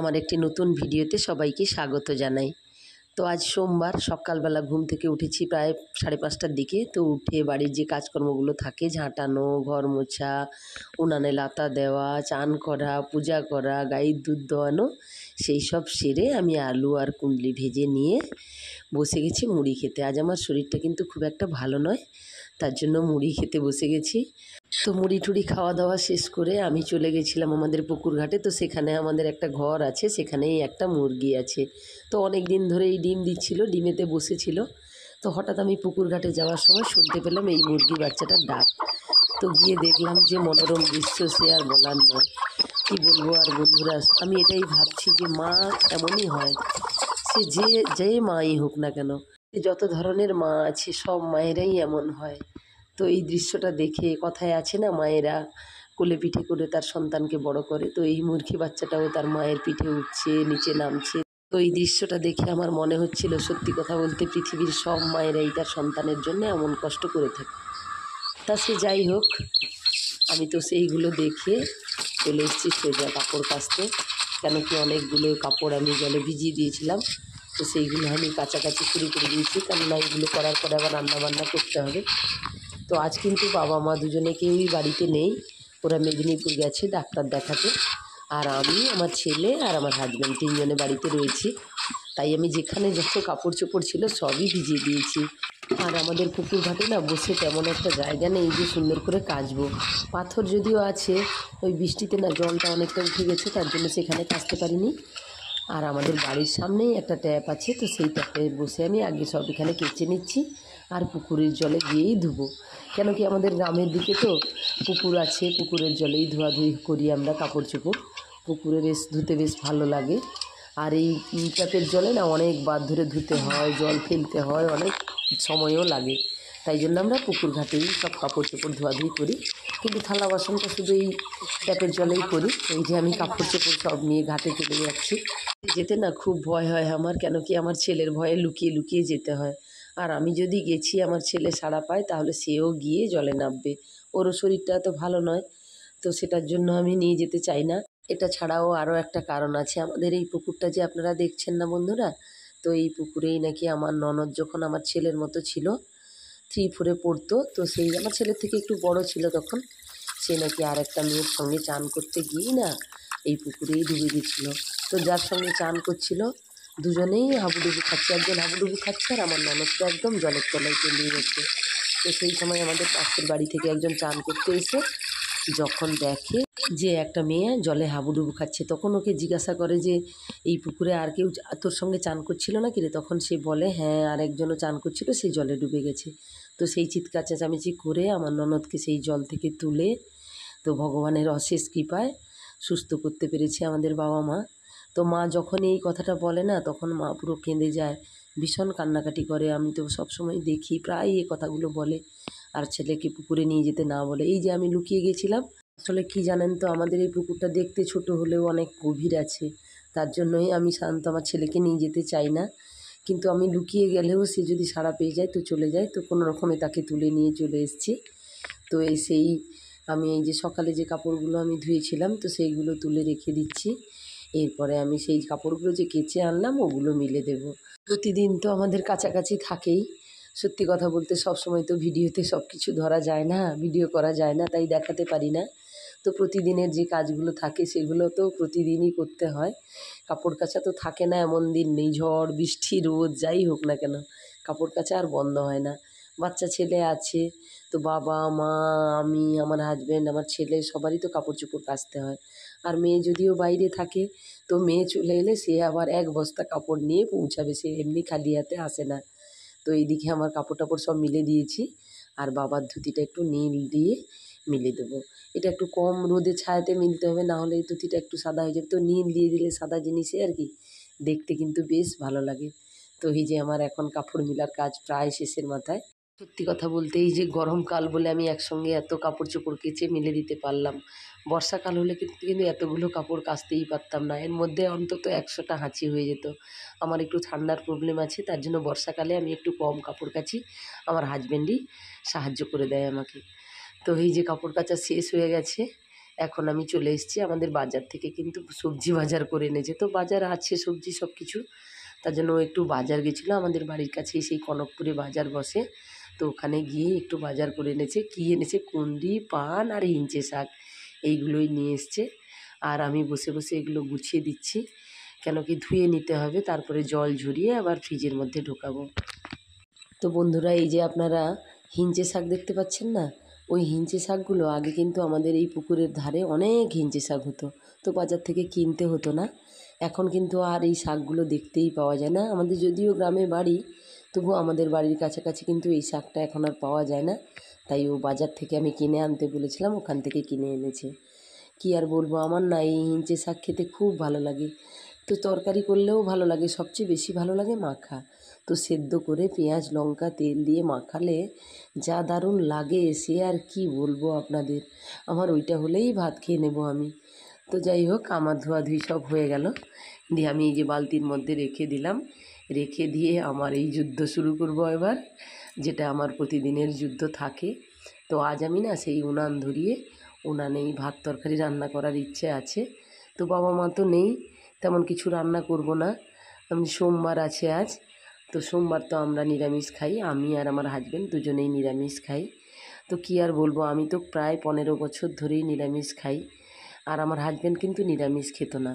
আমার একটি নতুন ভিডিওতে সবাইকে স্বাগত জানাই। তো আজ সোমবার সকালবেলা ঘুম থেকে উঠেছি প্রায় 5:30টার দিকে। তো উঠে বাড়ির যে কাজকর্মগুলো থাকে, ঝাঁটানো, ঘর মোছা, উনানে লাতা দেওয়া, চান করা, পূজা করা, গাইর দুধ দোয়ানো, সেই সব সেরে আমি আলু আর কুঁদলি ভেজে নিয়ে বসে গেছি মুড়ি খেতে। আজ আমার শরীরটা কিন্তু খুব একটা ভালো নয়, তার জন্য মুড়ি খেতে বসে গেছি। তো মুড়ি টুড়ি খাওয়া দাওয়া শেষ করে আমি চলে গেছিলাম আমাদের পুকুর ঘাটে। তো সেখানে আমাদের একটা ঘর আছে, সেখানেই একটা মুরগি আছে। তো অনেক দিন ধরে এই ডিম দিচ্ছিল, ডিমেতে বসেছিল। তো হঠাৎ আমি পুকুর ঘাটে যাওয়ার সময় শুনতে পেলাম এই মুরগি বাচ্চাটার ডাক। তো গিয়ে দেখলাম যে মনোরম দৃশ্য, সে আর বলার নয়। কী বলবো আর বন্ধুরা, আমি এটাই ভাবছি যে মা এমনই হয়, সে যে মাই হোক না কেন, যত ধরনের মা আছে সব মায়েরাই এমন হয়। তো এই দৃশ্যটা দেখে, কথায় আছে না, মায়েরা কোলে পিঠে করে তার সন্তানকে বড় করে, তো এই মুরগি বাচ্চাটাও তার মায়ের পিঠে উঠছে, নিচে নামছে। তো এই দৃশ্যটা দেখে আমার মনে হচ্ছিল, সত্যি কথা বলতে পৃথিবীর সব মায়েরাই তার সন্তানের জন্য এমন কষ্ট করে থাকে। তা সে যাই হোক, আমি তো সেইগুলো দেখে চলে এসেছি সোজা কাপড় কাচতে। কেন কি অনেকগুলো কাপড় আমি জলে ভিজিয়ে দিয়েছিলাম, তো সেইগুলো আমি কাছাকাছি শুরু করে দিয়েছি, কেননা এইগুলো করার পরে আবার রান্নাবান্না করতে হবে। তো আজ কিন্তু বাবা মা দুজনে কেউই বাড়িতে নেই, ওরা মেদিনীপুর গেছে ডাক্তার দেখাতে। আর আমি, আমার ছেলে আর আমার হাজব্যান্ড, তিনজনে বাড়িতে রয়েছি। তাই আমি যেখানে যত কাপড় চোপড় ছিল সবই ভিজিয়ে দিয়েছি। আর আমাদের পুকুর ঘাটে না বসে তেমন একটা জায়গা নেই যে সুন্দর করে কাচবো। পাথর যদিও আছে, ওই বৃষ্টিতে না জলটা অনেকটা উঠে গেছে, তার জন্য সেখানে কাচতে পারিনি। আর আমাদের বাড়ির সামনেই একটা ট্যাপ আছে, তো সেই ট্যাপে বসে আমি আগে সব এখানে কেচে নিচ্ছি আর পুকুরের জলে গিয়েই ধুবো। কেন কি আমাদের গ্রামের দিকে তো পুকুর আছে, পুকুরের জলেই ধোয়াধুয়ি করি আমরা কাপড় চোপড়। পুকুরে বেশ ধুতে বেশ ভালো লাগে। আর এই ট্যাপের জলে না অনেকবার ধরে ধুতে হয়, জল ফেলতে হয়, অনেক সময়ও লাগে। তাই জন্য আমরা পুকুর ঘাটেই সব কাপড় চোপড় ধোয়াধুয়ি করি। কিন্তু থালা বাসনটা শুধু এই ট্যাপের জলেই করি। এই যে আমি কাপড় চোপড় সব নিয়ে ঘাটে চলে যাচ্ছি। যেতে না খুব ভয় হয় আমার, কেন কি আমার ছেলের ভয়ে লুকিয়ে লুকিয়ে যেতে হয়। আর আমি যদি গেছি, আমার ছেলে সাড়া পায়, তাহলে সেও গিয়ে জলে নামবে। ওরও শরীরটা এত ভালো নয়, তো সেটার জন্য আমি নিয়ে যেতে চাই না। এটা ছাড়াও আরও একটা কারণ আছে, আমাদের এই পুকুরটা যে আপনারা দেখছেন না বন্ধুরা, তো এই পুকুরেই নাকি আমার ননদ যখন আমার ছেলের মতো ছিল, 3-4 পড়তো, তো সেই আমার ছেলের থেকে একটু বড় ছিল তখন, সে নাকি আর একটা মেয়ের সঙ্গে চান করতে গিয়েই না এই পুকুরেই ডুবে গেছিলো। তো যার সঙ্গে চান করছিল দুজনেই হাবুডুবু খাচ্ছে, একজন হাবুডুবু খাচ্ছে আর আমার ননদটা একদম জলের তলায় তলিয়ে যাচ্ছে। তো সেই সময় আমাদের পাশের বাড়ি থেকে একজন চান করতে এসে যখন দেখে যে একটা মেয়ে জলে হাবুডুবু খাচ্ছে, তখন ওকে জিজ্ঞাসা করে যে এই পুকুরে আর কেউ তোর সঙ্গে চান করছিল না কি রে? তখন সে বলে হ্যাঁ, আর একজনও চান করছিল, সে জলে ডুবে গেছে। তো সেই চিৎকার চেঁচামেচি করে আমার ননদকে সেই জল থেকে তুলে, তো ভগবানের অশেষ কৃপায় সুস্থ করতে পেরেছে আমাদের বাবা মা। তো মা যখন এই কথাটা বলে না, তখন মা পুরো কেঁদে যায়, ভীষণ কান্নাকাটি করে। আমি তো সবসময় দেখি প্রায় এই কথাগুলো বলে, আর ছেলেকে পুকুরে নিয়ে যেতে না বলে। এই যে আমি লুকিয়ে গেছিলাম, আসলে কি জানেন তো, আমাদের এই পুকুরটা দেখতে ছোট হলেও অনেক গভীর আছে, তার জন্যই আমি সাধারণত আমার ছেলেকে নিয়ে যেতে চাই না। কিন্তু আমি লুকিয়ে গেলেও সে যদি সাড়া পেয়ে যায় তো চলে যায়, তো কোনো রকমে তাকে তুলে নিয়ে চলে এসেছি। তো সেই আমি এই যে সকালে যে কাপড়গুলো আমি ধুয়েছিলাম, তো সেইগুলো তুলে রেখে দিচ্ছি। এরপরে আমি সেই কাপড়গুলো যে কেচে আনলাম ওগুলো মিলে দেব। প্রতিদিন তো আমাদের কাছাকাছি থাকেই। সত্যি কথা বলতে সবসময় তো ভিডিওতে সব কিছু ধরা যায় না, ভিডিও করা যায় না, তাই দেখাতে পারি না। তো প্রতিদিনের যে কাজগুলো থাকে সেগুলো তো প্রতিদিনই করতে হয়। কাপড় কাচা তো থাকে না এমন দিন নেই, ঝড় বৃষ্টি রোদ যাই হোক না কেন কাপড় কাচা আর বন্ধ হয় না। বাচ্চা ছেলে আছে, তো বাবা মা, আমি, আমার হাজব্যান্ড, আমার ছেলে সবারই তো কাপড় চোপড় কাচতে হয়। আর মেয়ে যদিও বাইরে থাকে, তো মেয়ে চলে এলে সে আবার 1 বস্তা কাপড় নিয়ে পৌঁছাবে, সে এমনি খালি হাতে আসে না। তো এইদিকে আমার কাপড় টাপড় সব মিলে দিয়েছি, আর বাবার ধুতিটা একটু নীল দিয়ে মিলে দেবো। এটা একটু কম রোদে ছায়াতে মিলতে হবে, না হলে এই ধুতিটা একটু সাদা হয়ে যাবে। তো নীল দিয়ে দিলে সাদা জিনিসে আর কি দেখতে কিন্তু বেশ ভালো লাগে। তো এই যে আমার এখন কাপড় মেলার কাজ প্রায় শেষের মাথায়। সত্যি কথা বলতে এই যে গরমকাল বলে আমি একসঙ্গে এত কাপড় চোপড় কেচে মেলে দিতে পারলাম। বর্ষাকাল হলে কিন্তু এতগুলো কাপড় কাচতেই পারতাম না, এর মধ্যে অন্তত 100টা হাঁচি হয়ে যেত। আমার একটু ঠান্ডার প্রবলেম আছে, তার জন্য বর্ষাকালে আমি একটু কম কাপড় কাচি, আমার হাজব্যান্ডই সাহায্য করে দেয় আমাকে। তো এই যে কাপড় কাচা শেষ হয়ে গেছে, এখন আমি চলে এসেছি আমাদের বাজার থেকে, কিন্তু সবজি বাজার করে এনেছে, তো বাজার আছে সবজি সব কিছু, তার জন্য ও একটু বাজার গেছিলো। আমাদের বাড়ির কাছেই সেই কনকপুরে বাজার বসে, তো ওখানে গিয়ে একটু বাজার করে এনেছে। কী এনেছে, কুঁদরি, পান আর হিঞ্চে শাক, এইগুলোই নিয়ে এসছে। আর আমি বসে বসে এগুলো গুছিয়ে দিচ্ছি, কেন কি ধুয়ে নিতে হবে, তারপরে জল ঝরিয়ে আবার ফ্রিজের মধ্যে ঢোকাবো। তো বন্ধুরা, এই যে আপনারা হিঞ্চে শাক দেখতে পাচ্ছেন না, ওই হিঞ্চে শাকগুলো আগে কিন্তু আমাদের এই পুকুরের ধারে অনেক হিঞ্চে শাক হতো, তো বাজার থেকে কিনতে হতো না। এখন কিন্তু আর এই শাকগুলো দেখতেই পাওয়া যায় না। আমাদের যদিও গ্রামে বাড়ি, তবুও আমাদের বাড়ির কাছাকাছি কিন্তু এই শাকটা এখন আর পাওয়া যায় না। তাই ও বাজার থেকে আমি কিনে আনতে বলেছিলাম, ওখান থেকে কিনে এনেছে। কী আর বলবো, আমার না এই হিঞ্চে শাক খেতে খুব ভালো লাগে। তো তরকারি করলেও ভালো লাগে, সবচেয়ে বেশি ভালো লাগে মাখা। তো সেদ্ধ করে পেঁয়াজ লঙ্কা তেল দিয়ে মাখালে যা দারুণ লাগে, সে আর কি বলবো আপনাদের। আমার ওইটা হলেই ভাত খেয়ে নেব আমি। তো যাই হোক, আমার ধোয়াধুয়ি সব হয়ে গেল, দিয়ে আমি এই যে বালতির মধ্যে রেখে দিলাম। রেখে দিয়ে আমার এই যুদ্ধ শুরু করব এবার, যেটা আমার প্রতিদিনের যুদ্ধ থাকে। তো আজ আমি না সেই উনান ধরিয়ে উনানেই ভাত তরকারি রান্না করার ইচ্ছে আছে। তো বাবা মা তো নেই, তেমন কিছু রান্না করব না। আমি সোমবার আছে আজ, তো সোমবার তো আমরা নিরামিষ খাই, আমি আর আমার হাজব্যান্ড দুজনেই নিরামিষ খাই। তো কী আর বলবো, আমি তো প্রায় 15 বছর ধরেই নিরামিষ খাই, আর আমার হাজব্যান্ড কিন্তু নিরামিষ খেত না।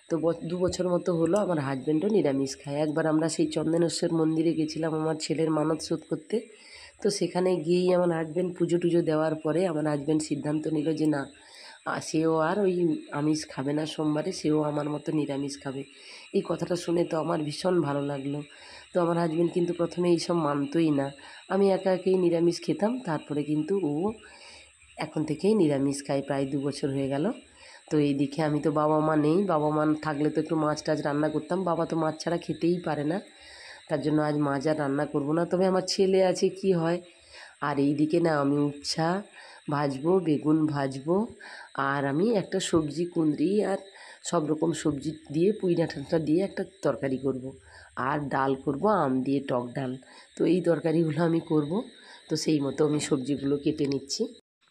তো 2 বছর মতো হলো আমার হাজব্যান্ডও নিরামিষ খায়। একবার আমরা সেই চন্দনেশ্বর মন্দিরে গেছিলাম আমার ছেলের মানত শোধ করতে। তো সেখানে গিয়েই আমার হাজব্যান্ড পুজো টুজো দেওয়ার পরে আমার হাজব্যান্ড সিদ্ধান্ত নিল যে না, সেও আর ওই আমিষ খাবে না সোমবারে, সেও আমার মতো নিরামিষ খাবে। এই কথাটা শুনে তো আমার ভীষণ ভালো লাগলো। তো আমার হাজব্যান্ড কিন্তু প্রথমে এইসব মানতই না, আমি একা একাই নিরামিষ খেতাম, তারপরে কিন্তু ও এখন থেকেই নিরামিষ খায়, প্রায় 2 বছর হয়ে গেল। তো এইদিকে আমি তো, বাবা মা নেই, বাবা মা থাকলে তো একটু মাছ টাছ রান্না করতাম, বাবা তো মাছ ছাড়া খেতেই পারে না, তার জন্য আজ মাছ আর রান্না করব না। তবে আমার ছেলে আছে, কি হয়। আর এইদিকে না আমি উচ্ছা ভাজবো, বেগুন ভাজবো, আর আমি একটা সবজি কুঁদরি আর সব রকম সবজি দিয়ে পুঁই ডাঁটাটা দিয়ে একটা তরকারি করব। আর ডাল করব, আম দিয়ে টক ডাল। তো এই তরকারিগুলো আমি করব। তো সেই মতো আমি সবজিগুলো কেটে নিচ্ছি।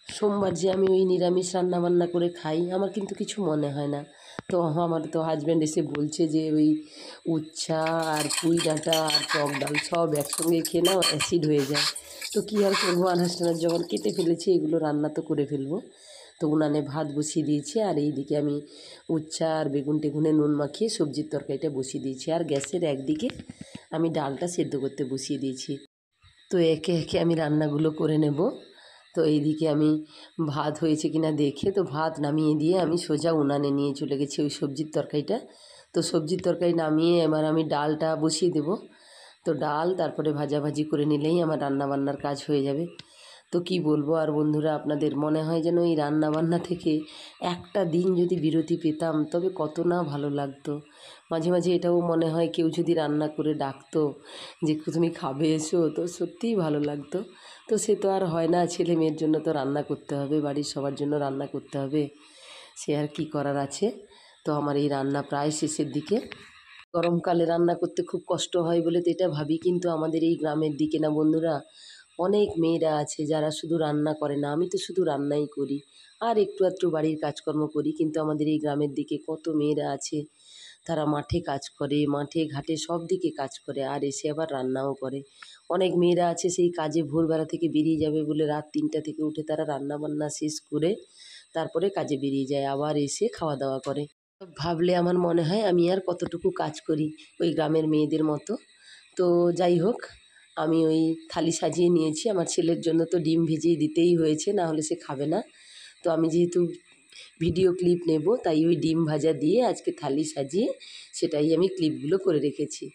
সোমবার যে আমি ওই নিরামিষ রান্না বান্না করে খাই, আমার কিন্তু কিছু মনে হয় না। তো আমার তো হাজব্যান্ড এসে বলছে যে ওই উচ্ছা আর পুঁই ডাঁটা আর টক ডাল সব একসঙ্গে খেয়ে নাও, অ্যাসিড হয়ে যায়। তো কী আর করবো, আনাজ টানাজ যখন কেটে ফেলেছি, এগুলো রান্না তো করে ফেলবো। তো উনানে ভাত বসিয়ে দিয়েছি, আর এইদিকে আমি উচ্ছা আর বেগুন টেগুনে নুন মাখিয়ে সবজির তরকারিটা বসিয়ে দিয়েছি, আর গ্যাসের একদিকে আমি ডালটা সেদ্ধ করতে বসিয়ে দিয়েছি। তো একে একে আমি রান্নাগুলো করে নেব। তো এইদিকে আমি ভাত হয়েছে কিনা দেখে, তো ভাত নামিয়ে দিয়ে আমি সোজা উনানে নিয়ে চলে গেছি ওই সবজির তরকারিটা। তো সবজির তরকারি নামিয়ে এবার আমি ডালটা বসিয়ে দেব। তো ডাল তারপরে ভাজাভাজি করে নিলেই আমার রান্নাবান্নার কাজ হয়ে যাবে। তো কি বলবো আর বন্ধুরা, আপনাদের মনে হয় যেন এই রান্নাবান্না থেকে একটা দিন যদি বিরতি পেতাম, তবে কত না ভালো লাগতো। মাঝে মাঝে এটাও মনে হয়, কেউ যদি রান্না করে ডাকতো যে তুমি খাবে এসো, তো সত্যিই ভালো লাগতো। তো সে তো আর হয় না, ছেলে মেয়ের জন্য তো রান্না করতে হবে, বাড়ির সবার জন্য রান্না করতে হবে, সে আর কি করার আছে। তো আমার এই রান্না প্রায় শেষের দিকে। গরমকালে রান্না করতে খুব কষ্ট হয় বলে তো এটা ভাবি, কিন্তু আমাদের এই গ্রামের দিকে না বন্ধুরা, অনেক মেয়েরা আছে যারা শুধু রান্না করে না, আমি তো শুধু রান্নাই করি আর একটু আধটু বাড়ির কাজকর্ম করি, কিন্তু আমাদের এই গ্রামের দিকে কত মেয়েরা আছে, তারা মাঠে কাজ করে, মাঠে ঘাটে সব দিকে কাজ করে, আর এসে আবার রান্নাও করে। অনেক মেয়েরা আছে সেই কাজে ভোরবেলা থেকে বেরিয়ে যাবে বলে রাত 3টা থেকে উঠে তারা রান্না বান্না শেষ করে তারপরে কাজে বেরিয়ে যায়, আবার এসে খাওয়া দাওয়া করে। ভাবলে আমার মনে হয় আমি আর কতটুকু কাজ করি ওই গ্রামের মেয়েদের মতো। তো যাই হোক, আমি ওই থালি সাজিয়ে নিয়েছি, আমার ছেলের জন্য তো ডিম ভেজিয়ে দিতেই হয়েছে, না হলে সে খাবে না। তো আমি যেহেতু ভিডিও ক্লিপ নেব, তাই ওই ডিম ভাজা দিয়ে আজকে থালি সাজিয়ে সেটাই আমি ক্লিপগুলো করে রেখেছি।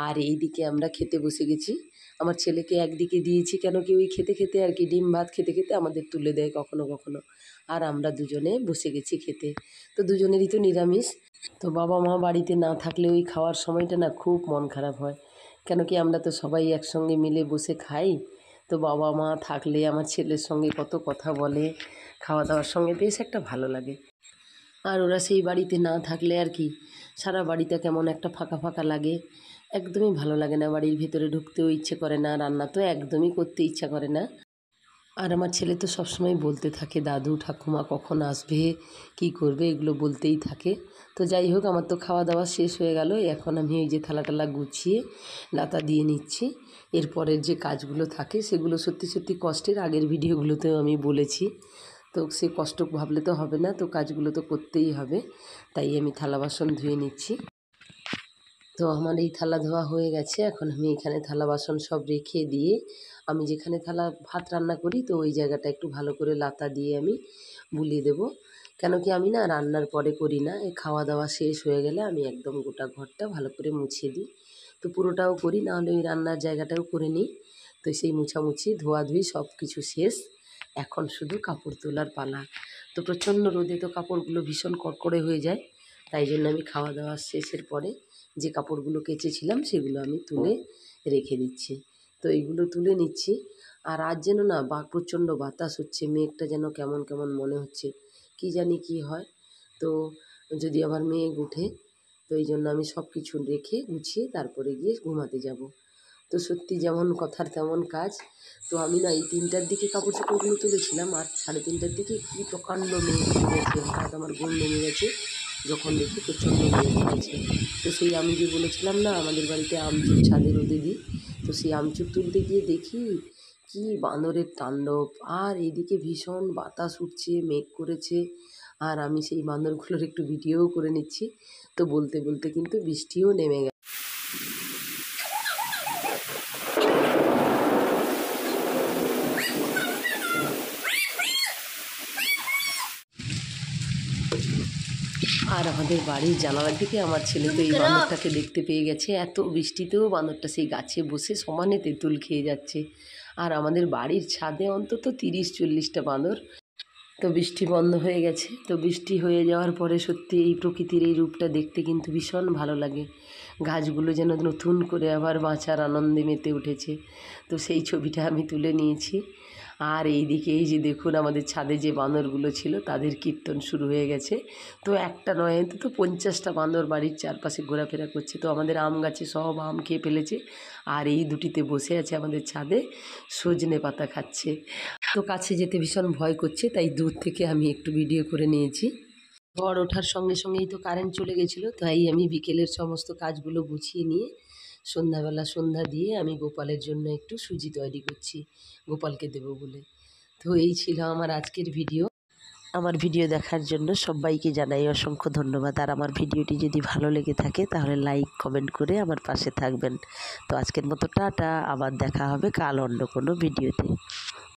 আর এই দিকে আমরা খেতে বসে গেছি। আমার ছেলেকে একদিকে দিয়েছি, কেন কি ওই খেতে খেতে আর কি, ডিম ভাত খেতে খেতে আমাদের তুলে দেয় কখনো কখনো, আর আমরা দুজনে বসে গেছি খেতে। তো দুজনেরই তো নিরামিষ। তো বাবা মা বাড়িতে না থাকলে ওই খাওয়ার সময়টা না খুব মন খারাপ হয়, কেন কি আমরা তো সবাই একসঙ্গে মিলে বসে খাই। তো বাবা মা থাকলে আমার ছেলের সঙ্গে কত কথা বলে, খাওয়া দাওয়ার সঙ্গে বেশ একটা ভালো লাগে। আর ওরা সেই বাড়িতে না থাকলে আর কি, সারা বাড়িটা কেমন একটা ফাঁকা ফাঁকা লাগে, একদমই ভালো লাগে না, বাড়ির ভেতরে ঢুকতেও ইচ্ছে করে না, রান্না তো একদমই করতে ইচ্ছা করে না। আর আমার ছেলে তো সবসময় বলতে থাকে দাদু ঠাকুমা কখন আসবে, কী করবে, এগুলো বলতেই থাকে। তো যাই হোক, আমার তো খাওয়া দাওয়া শেষ হয়ে গেল। এখন আমি এই যে থালা টালা গুছিয়ে লাতা দিয়ে নিচ্ছি। এরপরের যে কাজগুলো থাকে সেগুলো সত্যি সত্যি কষ্টের, আগের ভিডিওগুলোতেও আমি বলেছি। তো সে কষ্ট ভাবলে তো হবে না, তো কাজগুলো তো করতেই হবে। তাই আমি থালা বাসন ধুয়ে নিচ্ছি। তো আমার এই থালা ধোয়া হয়ে গেছে। এখন আমি এখানে থালা বাসন সব রেখে দিয়ে আমি যেখানে ভাত রান্না করি, তো ওই জায়গাটা একটু ভালো করে লাতা দিয়ে আমি বুলিয়ে দেবো। কেন কি আমি না রান্নার পরে করি না, এই খাওয়া দাওয়া শেষ হয়ে গেলে আমি একদম গোটা ঘরটা ভালো করে মুছিয়ে দিই। তো পুরোটাও করি, নাহলে ওই রান্নার জায়গাটাও করে নিই। তো সেই মুছামুছি ধোয়াধুয়ি সব কিছু শেষ। এখন শুধু কাপড় তোলার পালা। তো প্রচণ্ড রোদে তো কাপড়গুলো ভীষণ কড়কড়ে হয়ে যায়। তাই জন্য আমি খাওয়া দাওয়া শেষের পরে যে কাপড়গুলো কেচেছিলাম সেগুলো আমি তুলে রেখে দিচ্ছি। তো এইগুলো তুলে নিচ্ছি। আর আজ যেন না প্রচণ্ড বাতাস হচ্ছে, মেঘটা যেন কেমন কেমন মনে হচ্ছে, কী জানি কী হয়। তো যদি আবার মেঘ উঠে, তো এই জন্য আমি সব কিছু রেখে গুছিয়ে তারপরে গিয়ে ঘুমাতে যাব। তো সত্যি যেমন কথার তেমন কাজ। তো আমি না এই 3টার দিকে কাপড় চোপড়গুলো তুলেছিলাম, আর 3:30টার দিকে কী প্রকাণ্ড মেঘ উঠে গেছে, হঠাৎ আমার ঘুম ভেঙে গেছে যখন দেখি প্রচণ্ড মেঘ উঠেছে। তো সেই আমি যে বলেছিলাম না আমাদের বাড়িতে আমচুর ছাদে রোদে দিই, তো সেই আমচুর তুলতে গিয়ে দেখি কি বাঁদরের তাণ্ডব। আর এদিকে ভীষণ বাতাস উঠছে, মেঘ করেছে, আর আমি সেই বাঁদরগুলোর একটু ভিডিওও করে নিচ্ছি। তো বলতে বলতে কিন্তু বৃষ্টিও নেমে গেছে। আর আমাদের বাড়ির জানালার দিকে আমার ছেলে তো এই বাঁদরটাকে দেখতে পেয়ে গেছে। এত বৃষ্টিতেও বাঁদরটা সেই গাছে বসে সমানে তেঁতুল খেয়ে যাচ্ছে। আর আমাদের বাড়ির ছাদে অন্তত 30-40টা বাঁদর। তো বৃষ্টি বন্ধ হয়ে গেছে। তো বৃষ্টি হয়ে যাওয়ার পরে সত্যি এই প্রকৃতির এই রূপটা দেখতে কিন্তু ভীষণ ভালো লাগে। গাছগুলো যেন নতুন করে আবার বাঁচার আনন্দে মেতে উঠেছে। তো সেই ছবিটা আমি তুলে নিয়েছি। আর এইদিকে এই যে দেখুন আমাদের ছাদে যে বাঁদরগুলো ছিল তাদের কীর্তন শুরু হয়ে গেছে। তো একটা নয়, অন্তত 50টা বাঁদর বাড়ির চারপাশে ঘোরাফেরা করছে। তো আমাদের আম গাছে সব আম খেয়ে ফেলেছে। আর এই দুটিতে বসে আছে আমাদের ছাদে, সজনে পাতা খাচ্ছে। তো কাছে যেতে ভীষণ ভয় করছে, তাই দূর থেকে আমি একটু ভিডিও করে নিয়েছি। ঝড় ওঠার সঙ্গে সঙ্গেই তো কারেন্ট চলে গেছিলো, তাই আমি বিকেলের সমস্ত কাজগুলো গুছিয়ে নিয়ে সন্ধ্যাবেলা সন্ধ্যা দিয়ে আমি গোপালের জন্য একটু সুজি তৈরি করছি, গোপালকে দেবো বলে। তো এই ছিল আমার আজকের ভিডিও। আমার ভিডিও দেখার জন্য সবাইকে জানাই অসংখ্য ধন্যবাদ। আর আমার ভিডিওটি যদি ভালো লেগে থাকে তাহলে লাইক কমেন্ট করে আমার পাশে থাকবেন। তো আজকের মতো টাটা, আবার দেখা হবে কাল অন্য কোনো ভিডিওতে।